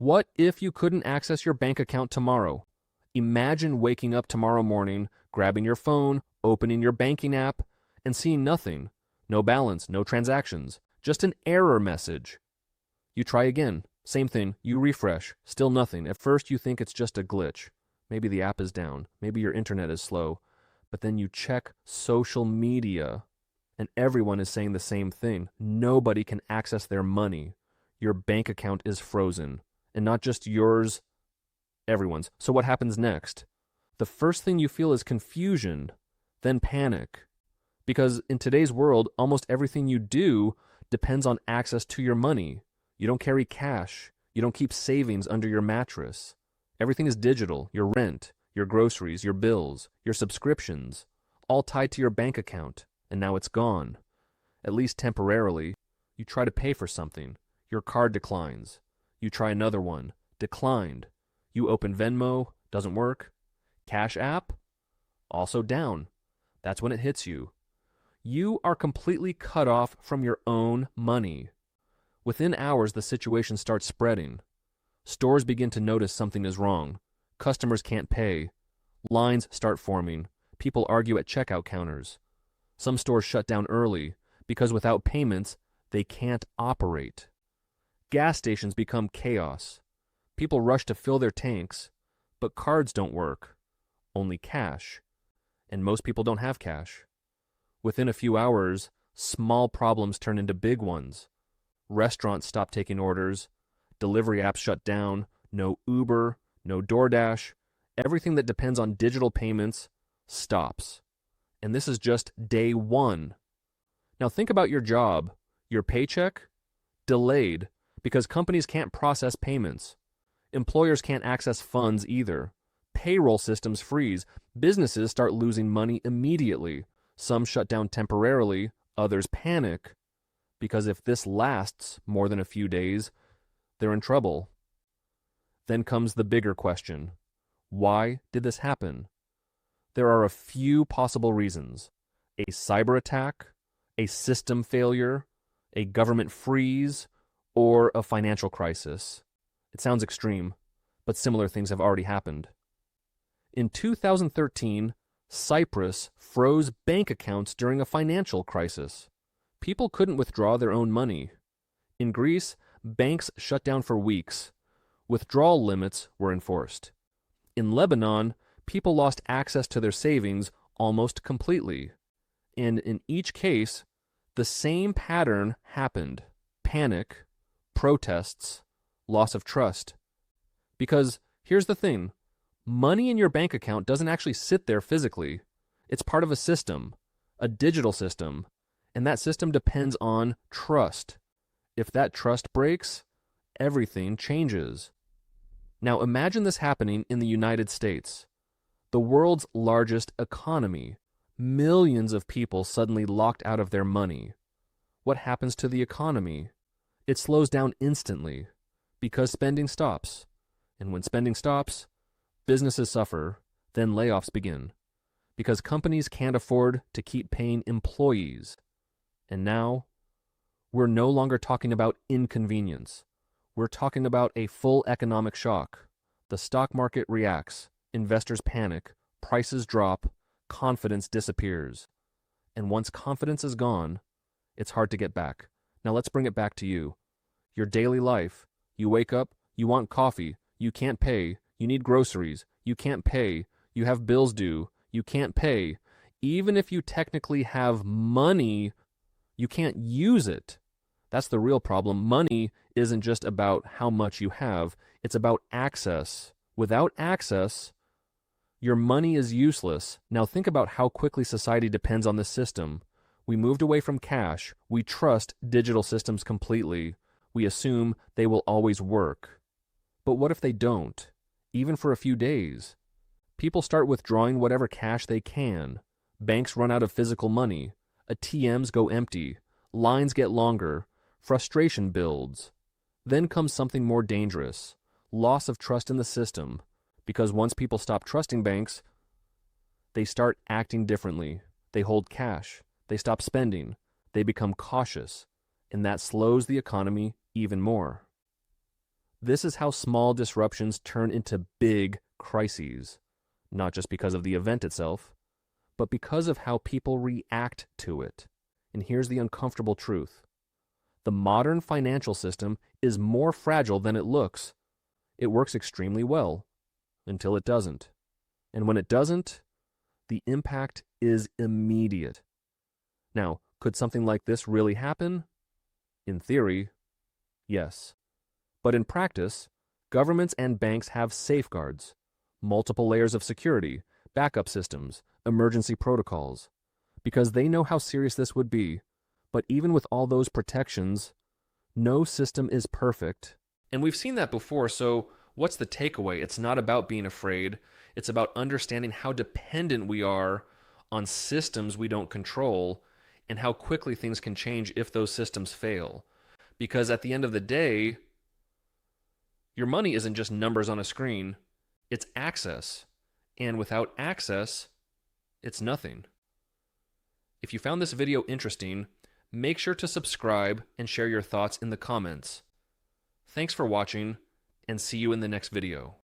What if you couldn't access your bank account tomorrow? Imagine waking up tomorrow morning, grabbing your phone, opening your banking app, and seeing nothing. No balance, no transactions, just an error message. You try again, same thing, you refresh, still nothing. At first you think it's just a glitch. Maybe the app is down, maybe your internet is slow, but then you check social media, and everyone is saying the same thing. Nobody can access their money. Your bank account is frozen, and not just yours, everyone's. So what happens next? The first thing you feel is confusion, then panic. Because in today's world, almost everything you do depends on access to your money. You don't carry cash. You don't keep savings under your mattress. Everything is digital. Your rent, your groceries, your bills, your subscriptions, all tied to your bank account. And now it's gone. At least temporarily. You try to pay for something. Your card declines. You try another one. Declined. You open Venmo. Doesn't work. Cash App? Also down. That's when it hits you. You are completely cut off from your own money. Within hours, the situation starts spreading. Stores begin to notice something is wrong. Customers can't pay. Lines start forming. People argue at checkout counters. Some stores shut down early because without payments, they can't operate. Gas stations become chaos. People rush to fill their tanks, but cards don't work. Only cash. And most people don't have cash. Within a few hours, small problems turn into big ones. Restaurants stop taking orders. Delivery apps shut down. No Uber, no DoorDash. Everything that depends on digital payments stops. And this is just day one. Now think about your job. Your paycheck? Delayed because companies can't process payments. Employers can't access funds either. Payroll systems freeze. Businesses start losing money immediately. Some shut down temporarily, others panic. Because if this lasts more than a few days, they're in trouble. Then comes the bigger question. Why did this happen? There are a few possible reasons. A cyber attack, a system failure, a government freeze, or a financial crisis. It sounds extreme, but similar things have already happened. In 2013, Cyprus froze bank accounts during a financial crisis. People couldn't withdraw their own money. In Greece, banks shut down for weeks. Withdrawal limits were enforced. In Lebanon, people lost access to their savings almost completely. And in each case, the same pattern happened. Panic, protests, loss of trust. Because here's the thing. Money in your bank account doesn't actually sit there physically. It's part of a system, a digital system, and that system depends on trust. If that trust breaks, everything changes. Now imagine this happening in the United States, the world's largest economy. Millions of people suddenly locked out of their money. What happens to the economy? It slows down instantly because spending stops. And when spending stops, businesses suffer, then layoffs begin, because companies can't afford to keep paying employees. And now, we're no longer talking about inconvenience. We're talking about a full economic shock. The stock market reacts, investors panic, prices drop, confidence disappears. And once confidence is gone, it's hard to get back. Now let's bring it back to you. Your daily life. You wake up, you want coffee, you can't pay. You need groceries. You can't pay. You have bills due. You can't pay. Even if you technically have money, you can't use it. That's the real problem. Money isn't just about how much you have. It's about access. Without access, your money is useless. Now think about how quickly society depends on this system. We moved away from cash. We trust digital systems completely. We assume they will always work. But what if they don't? Even for a few days. People start withdrawing whatever cash they can. Banks run out of physical money. ATMs go empty. Lines get longer. Frustration builds. Then comes something more dangerous. Loss of trust in the system. Because once people stop trusting banks, they start acting differently. They hold cash. They stop spending. They become cautious. And that slows the economy even more. This is how small disruptions turn into big crises, not just because of the event itself, but because of how people react to it. And here's the uncomfortable truth. The modern financial system is more fragile than it looks. It works extremely well until it doesn't. And when it doesn't, the impact is immediate. Now, could something like this really happen? In theory, yes. But in practice, governments and banks have safeguards, multiple layers of security, backup systems, emergency protocols, because they know how serious this would be. But even with all those protections, no system is perfect. And we've seen that before, so what's the takeaway? It's not about being afraid. It's about understanding how dependent we are on systems we don't control and how quickly things can change if those systems fail. Because at the end of the day, your money isn't just numbers on a screen, it's access. And without access, it's nothing. If you found this video interesting, make sure to subscribe and share your thoughts in the comments. Thanks for watching, and see you in the next video.